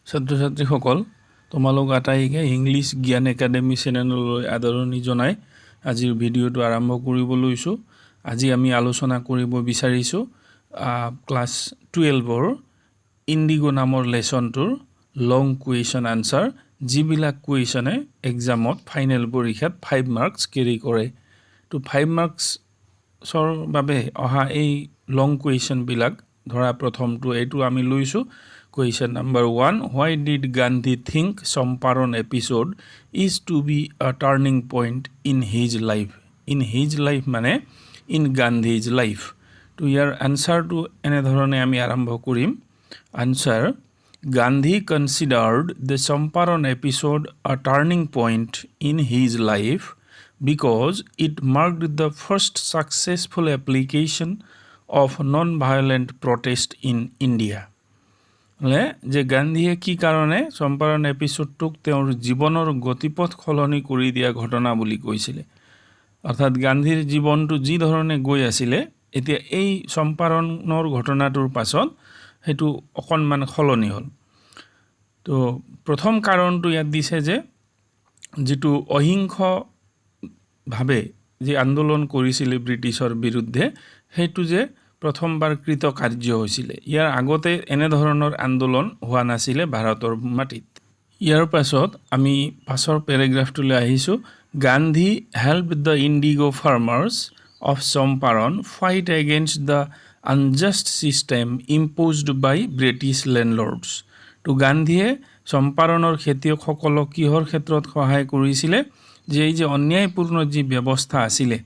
ছাত্ৰ-ছাত্ৰীসকল তোমালোক আটাইকে ইংলিছ জ্ঞান একাডেমি চেনেললৈ আদৰণি জনাই আজিৰ ভিডিঅ'টো আৰম্ভ কৰিব লৈছোঁ। আজি আমি আলোচনা কৰিব বিচাৰিছোঁ ক্লাছ 12ৰ ইণ্ডিগো নামৰ লেছনটোৰ লং কুৱেশ্যন আনসাৰ, যিবিলাক কুৱেশ্যনে এক্সামত ফাইনেল পৰীক্ষাত 5 মাৰ্কছ কেৰি কৰে। তো 5 মাৰ্কছৰ বাবে অহা এই লং কুৱেশ্যনবিলাক ধৰা প্ৰথমটো এইটো আমি লৈছোঁ। Question number 1. Why did Gandhi think Champaran episode is to be a turning point in his life? In his life মানে in Gandhi's life. To your answer to এনেধৰণে আমি আৰম্ভ কৰিম। Answer: Gandhi considered the Champaran episode a turning point in his life because it marked the first successful application of non-violent protest in India. যে গান্ধীয়ে কি কাৰণে চম্পাৰণ এপিসোডটোক তেওঁৰ জীৱনৰ গতিপথ সলনি কৰি দিয়া ঘটনা বুলি কৈছিলে। অৰ্থাৎ গান্ধীৰ জীৱনটো যি ধৰণে গৈ আছিলে এতিয়া এই চম্পাৰণৰ ঘটনাটোৰ পাছত হেতু অকণমান সলনি হ'ল। তো প্ৰথম কাৰণটো ইয়াত দিছে যে যেটো অহিংস ভাবে যে আন্দোলন কৰিছিলে ব্ৰিটিছৰ বিৰুদ্ধে হেতু যে প্ৰথমবাৰ কৃতকাৰ্য হৈছিলে। ইয়াৰ আগতে এনে ধৰণৰ আন্দোলন হোৱা নাছিলে ভাৰতৰ মাটিত। ইয়াৰ পাছত আমি পাছৰ পেৰাগ্ৰাফটোলৈ আহিছোঁ। Gandhi helped the indigo farmers of Champaran fight against the unjust system imposed by British landlords. তো গান্ধীয়ে চম্পাৰণৰ খেতিয়কসকলক কিহৰ ক্ষেত্ৰত সহায় কৰিছিলে? যে এই যে অন্যায়পূৰ্ণ যি ব্যৱস্থা আছিলে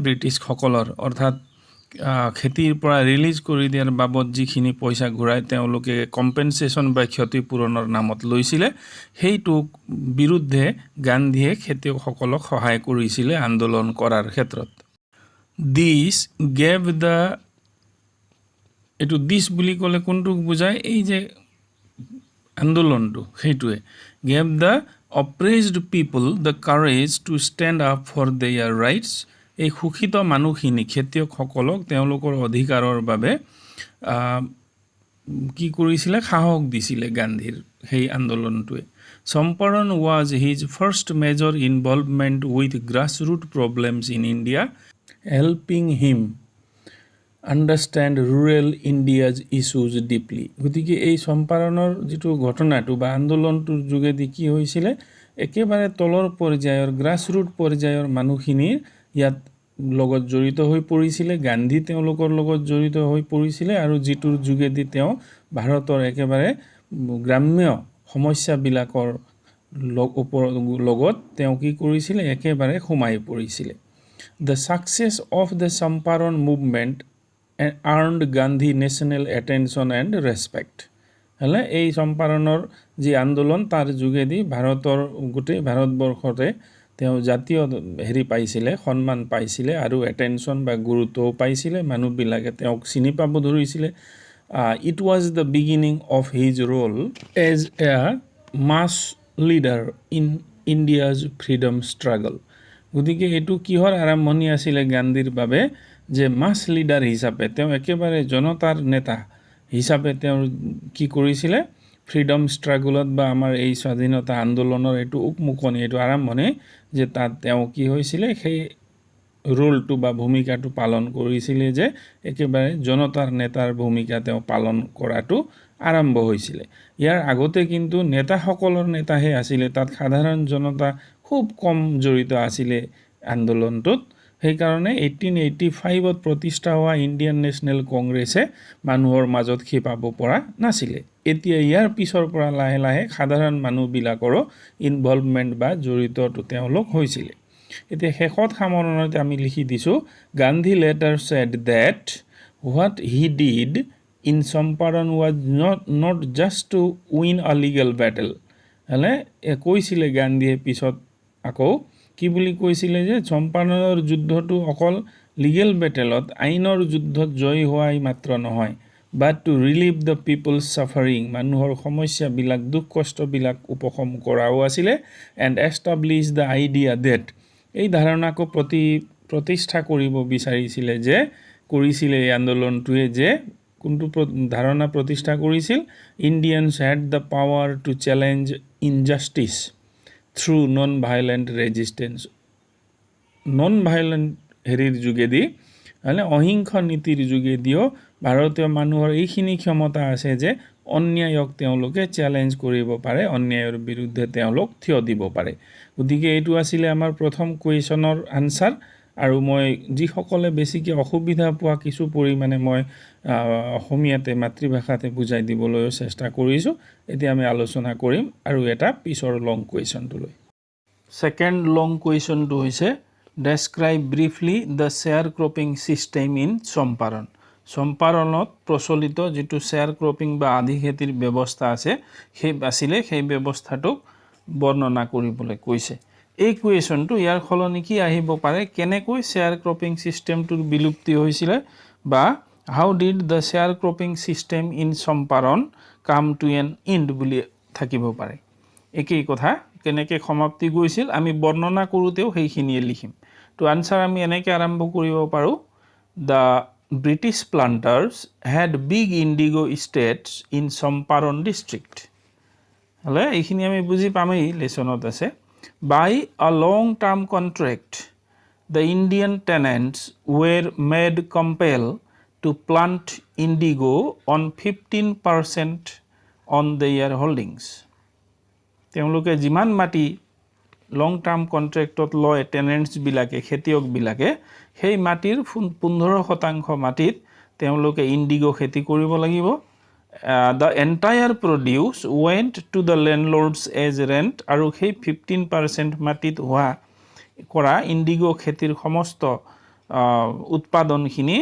ব্ৰিটিছসকলৰ, অৰ্থাৎ খেতিৰ পৰা ৰিলিজ কৰি দিয়াৰ বাবদ যিখিনি পইচা ঘূৰাই তেওঁলোকে কম্পেনচেশ্যন বা ক্ষতিপূৰণৰ নামত লৈছিলে, সেইটো বিৰুদ্ধে গান্ধীয়ে খেতিয়কসকলক সহায় কৰিছিলে আন্দোলন কৰাৰ ক্ষেত্ৰত। দিছ গেভ দ্য, এইটো দিছ বুলি ক'লে কোনটোক বুজায়? এই যে আন্দোলনটো সেইটোৱে। Gave the oppressed people the courage to stand up for their rights. এই শোষিত মানুহখিনি খেতিয়কসকলক তেওঁলোকৰ অধিকাৰৰ বাবে কি কৰিছিলে? সাহস দিছিলে গান্ধীৰ সেই আন্দোলনটোৱে। Champaran was his first major involvement with grassroot problems in India, helping him understand rural India's issues deeply. গতিকে এই চম্পাৰণৰ যিটো ঘটনাটো বা আন্দোলনটোৰ যোগেদি কি হৈছিলে? একেবাৰে তলৰ পৰ্যায়ৰ গ্ৰাছৰুট পৰ্যায়ৰ মানুহখিনিৰ ইয়াত লগত জড়িত হৈ পৰিছিলে। গান্ধী তেওঁলোকৰ লগত জড়িত হৈ পৰিছিলে আৰু যিটোৰ যোগেদি তেওঁ ভাৰতৰ একেবাৰে গ্ৰাম্য সমস্যাবিলাকৰ লগত তেওঁ কি কৰিছিলে? একেবাৰে সোমাই পৰিছিলে। The success of the Champaran movement earned Gandhi national attention and respect. এই চম্পাৰণৰ যি আন্দোলন তাৰ যোগেদি ভাৰতৰ গোটেই ভাৰতবৰ্ষতে তেওঁ জাতীয় পাইছিলে, সন্মান পাইছিলে আৰু এটেনশ্যন বা গুৰুত্বও পাইছিলে। মানুহবিলাকে তেওঁক চিনি পাব ধৰিছিলে। It was the beginning of his role as a mass leader in India's freedom struggle. গতিকে এইটো কিহৰ আৰম্ভণি আছিলে গান্ধীৰ বাবে? যে মাছ লিডাৰ হিচাপে তেওঁ একেবাৰে জনতাৰ নেতা হিচাপে তেওঁ কি কৰিছিলে? ফ্ৰীডম ষ্ট্ৰাগলত বা আমাৰ এই স্বাধীনতা আন্দোলনৰ এইটো উকমুকনি, এইটো আৰম্ভণি যে তাত তেওঁ কি হৈছিলে? সেই ৰোলটো বা ভূমিকাটো পালন কৰিছিলে যে একেবাৰে জনতাৰ নেতাৰ ভূমিকা তেওঁ পালন কৰাটো আৰম্ভ হৈছিলে। ইয়াৰ আগতে কিন্তু নেতাসকলৰ নেতাহে আছিলে, তাত সাধাৰণ জনতা খুব কম জড়িত আছিলে আন্দোলনটোত। সেইকাৰণে 1885ত প্ৰতিষ্ঠা হোৱা ইণ্ডিয়ান নেশ্যনেল কংগ্ৰেছে মানুহৰ মাজত খেপাব পৰা নাছিলে। এতিয়া ইয়াৰ পিছৰ পৰা লাহে লাহে সাধাৰণ মানুহবিলাকৰো ইনভলভমেণ্ট বা জড়িতটো তেওঁলোক হৈছিলে। এতিয়া শেষত সামৰণতে আমি লিখি দিছোঁ, Gandhi later said that what he did in Champaran was not just to win a legal battle. কৈছিলে গান্ধীয়ে পিছত আকৌ কি বুলি কৈছিলে? যে চম্পাৰণৰ যুদ্ধটো অকল লিগেল বেটেলত, আইনৰ যুদ্ধত জয় হোৱাই মাত্ৰ নহয়, but to relieve the people's suffering, মানুহৰ সমস্যাবিলাক দুখ কষ্টবিলাক উপশম কৰাও আছিলে। And establish the idea that, এই ধাৰণাকো প্ৰতিষ্ঠা কৰিব বিচাৰিছিলে যে কৰিছিলে এই আন্দোলনটোৱে যে কোনটো ধাৰণা প্ৰতিষ্ঠা কৰিছিল Indians had the power two challenge injustice through non valiant resistance non valiant হেৰিৰ যোগেদি মানে অহিংস নীতিৰ যোগেদিও ভাৰতীয় মানুহৰ এইখিনি ক্ষমতা আছে যে অন্যায়ক তেওঁলোকে চ্যালেঞ্জ কৰিব পাৰে অন্যায়ৰ বিৰুদ্ধে তেওঁলোক থিয় দিব পাৰে গতিকে এইটো আছিল আমাৰ প্ৰথম কোৱেশ্যনৰ আনসাৰ আৰু মই যিসকলে বেছিকৈ অসুবিধা পোৱা কিছু পৰিমাণে মই অসমীয়াতে মাতৃভাষাতে বুজাই দিবলৈ চেষ্টা কৰিছোঁ এতিয়া আমি আলোচনা কৰিম আৰু এটা পিছৰ লং কুৱেশ্যনটো লৈ সেকেন্ড লং কুৱেশ্যনটো হৈছে describe briefly the share cropping system in Champaran চম্পাৰণত প্ৰচলিত যেটো শ্বেয়াৰ ক্ৰপিং বা আধি খেতিৰ ব্যৱস্থা আছে সেই ব্যৱস্থাটোক বৰ্ণনা কৰিবলৈ কৈছে এই কুৱেশ্যনটো ইয়াৰ খলনি কি আহিব পাৰে কেনেকৈ শ্বেয়াৰ ক্ৰপিং সিস্টেমটোৰ বিলুপ্তি হৈছিল বা how did the share cropping system in Champaran come to N and বুলি থাকিব পাৰে একেই কথা কেনেকৈ সমাপ্তি গৈছিল আমি বৰ্ণনা কৰোতেও সেইখিনিয়ে লিখিম তো আনসাৰ আমি এনেকৈ আৰম্ভ কৰিব পাৰোঁ the British planters had big indigo estates in Champaran district. হলে এইখিনি আমি বুজি পামেই লেসনত আছে by a long term contract the Indian tenants were made compel to plant indigo on 15% on their holdings. তেওঁলোকে যিমান মাটি লং টার্ম কন্ট্রাক্টত লয় টেনেন্টস বিলাকে খেতিয়ক বিলাকে সেই মাটিৰ 15% মাটিত তেওঁলোকে ইন্ডিগো খেতি কৰিব লাগিব the entire produce went to the landlords as rent আৰু সেই 15% মাটিত হোৱা কৰা ইন্ডিগো খেতিৰ সমস্ত উৎপাদনখিনি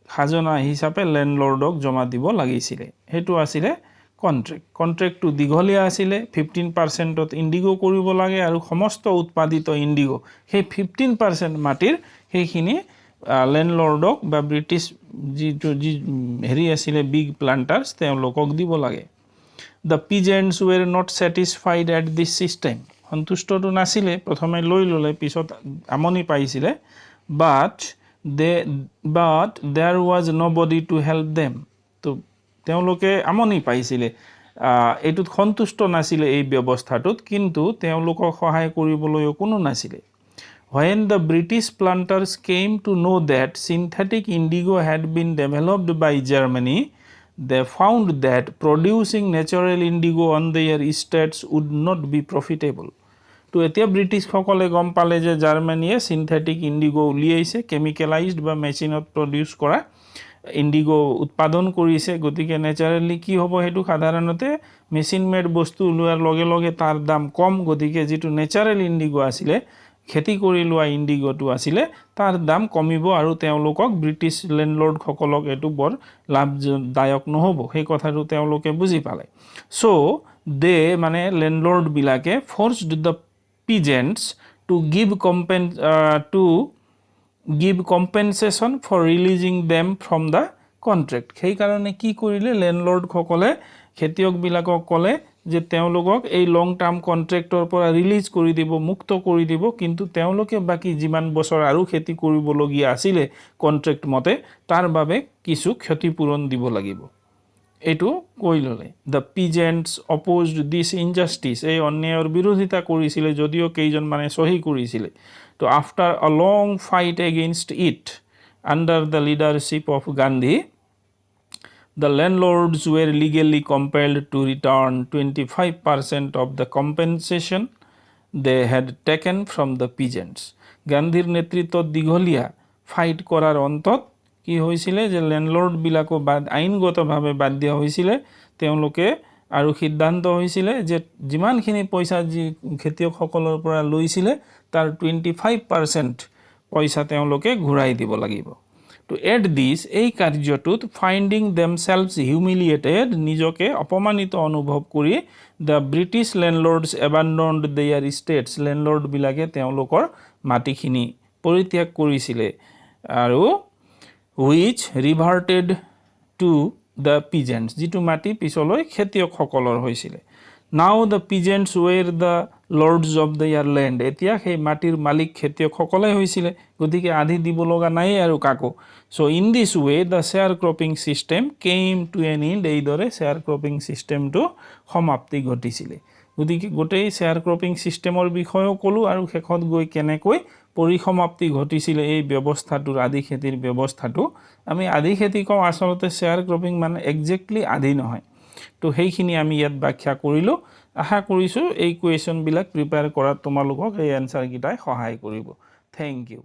খাজনা হিচাপে ল্যান্ডলৰ্ডক জমা দিব লাগিছিল হেতু আছিল কন্ট্ৰাক্টটো দীঘলীয়া আছিল 15%ত ইন্ডিগো কৰিব লাগে আৰু সমস্ত উৎপাদিত ইন্ডিগো সেই 15% মাটিৰ সেইখিনি ল্যান্ডলৰ্ডক বা ব্ৰিটিছ যি হেৰি আছিল বিগ প্লান্টাৰ্স তেওঁলোকক দিব লাগে the peasants were not satisfied at this system সন্তুষ্টটো নাছিলে প্ৰথমে লৈ ললে পিছত আমনি পাইছিলে but there was nobody to help them তো তেওঁলোকে আমনি পাইছিলে এটুত সন্তুষ্ট নাছিলে এই ব্যৱস্থাটোত কিন্তু তেওঁলোকক সহায় কৰিবলৈ কোনো নাছিলে when the British planters came to know that synthetic indigo had been developed by Germany they found that producing natural indigo on their estates would not be profitable তো এতিয়া ব্ৰিটিছ সকলে গম পালে যে জাৰ্মানীয়ে সিনথেটিক ইন্ডিগো উলিয়াইছে কেমিক্যালাইজড বা মেচিনত প্ৰডিউস কৰা ইন্ডিগো উৎপাদন কৰিছে গতিকে ন্যাচাৰালি কি হ'ব হেতু সাধাৰণতে মেচিন মেড বস্তু উলোৱাৰ লগে লগে তাৰ দাম কম গতিকে যেটো ন্যাচাৰাল ইন্ডিগো আছিল খেতি কৰি লোৱা ইন্ডিগোটো আছিল তাৰ দাম কমিব আৰু তেওঁলোকক ব্ৰিটিছ ল্যান্ডলৰ্ড সকলক এটো বৰ লাভদায়ক নহব সেই কথাটো তেওঁলোকে বুজি পালে সো দে মানে ল্যান্ডলৰ্ড বিলাকে ফৰ্সড the peasants to give compensation for releasing them from the contract সেই কাৰণে কি কৰিলে ল্যান্ডলৰ্ড সকলে খেতিয়ক বিলাকক কলে যে তেওঁলোকক এই লং টাৰ্ম কন্ট্ৰাক্টৰ পৰা ৰিলিজ কৰি দিব মুক্ত কৰি দিব কিন্তু তেওঁলোকে বাকি যিমান বছৰ আৰু খেতি কৰিবলগীয়া আছিল কন্ট্ৰাক্ট মতে তাৰ বাবে কিছু ক্ষতিপূৰণ দিব লাগিব এটো কৈ ললে the peasants opposed this injustice এই অন্যায়ৰ বিৰোধিতা কৰিছিল যদিও কেইজন মানে সহি কৰিছিল তো after a long fight against it under the leadership of Gandhi the landlords were legally compelled to return 25% of the compensation they had taken from the peasants গান্ধীৰ নেতৃত্বত দীঘলীয়া ফাইট কৰাৰ অন্তত কি হৈছিল যে ল্যান্ডলৰ্ড বিলাকো আইনগতভাৱে বাদ দিয়া হৈছিল তেওঁলোকে আৰু সিদ্ধান্ত হৈছিল যে যিমানখিনি পইচা যি খেতিয়ক সকলৰ পৰা লৈছিল তাৰ 25% পইচা তেওঁলোকে ঘূৰাই দিব লাগিব to add this এই কাৰ্যটোত finding themselves humiliated নিজকে অপমানিত অনুভৱ কৰি the British landlords abandoned their estates landlord বিলাকে তেওঁলোকৰ মাটিখিনি পৰিত্যাগ কৰিছিল আৰু which reverted to the peasants যেটো মাটি পিছলৈ খেতিয়ক সকলৰ হৈছিল now the peasants were the lords of their ইয়াৰ লেণ্ড। এতিয়া সেই মাটিৰ মালিক খেতিয়কসকলে হৈছিলে, গতিকে আধি দিব লগা নাই আৰু কাকো। So' in this way the share cropping system came to an end. এইদৰে শ্বেয়াৰ ক্ৰপিং ছিষ্টেমটো সমাপ্তি ঘটিছিলে। গতিকে গোটেই শ্বেয়াৰ ক্ৰপিং ছিষ্টেমৰ বিষয়েও ক'লোঁ আৰু শেষত গৈ কেনেকৈ পৰিসমাপ্তি ঘটিছিলে এই ব্যৱস্থাটোৰ, আধি খেতিৰ ব্যৱস্থাটো। আমি আধি খেতি কওঁ, আচলতে শ্বেয়াৰ ক্ৰপিং মানে একজেক্টলি আধি নহয়। তো সেইখিনি আমি ইয়াত ব্যাখ্যা কৰিলোঁ। আশা কৰিছোঁ এই কুৱেশ্যনবিলাক প্ৰিপেয়াৰ কৰাত তোমালোকক এই এনচাৰকেইটাই সহায় কৰিব। Thank U.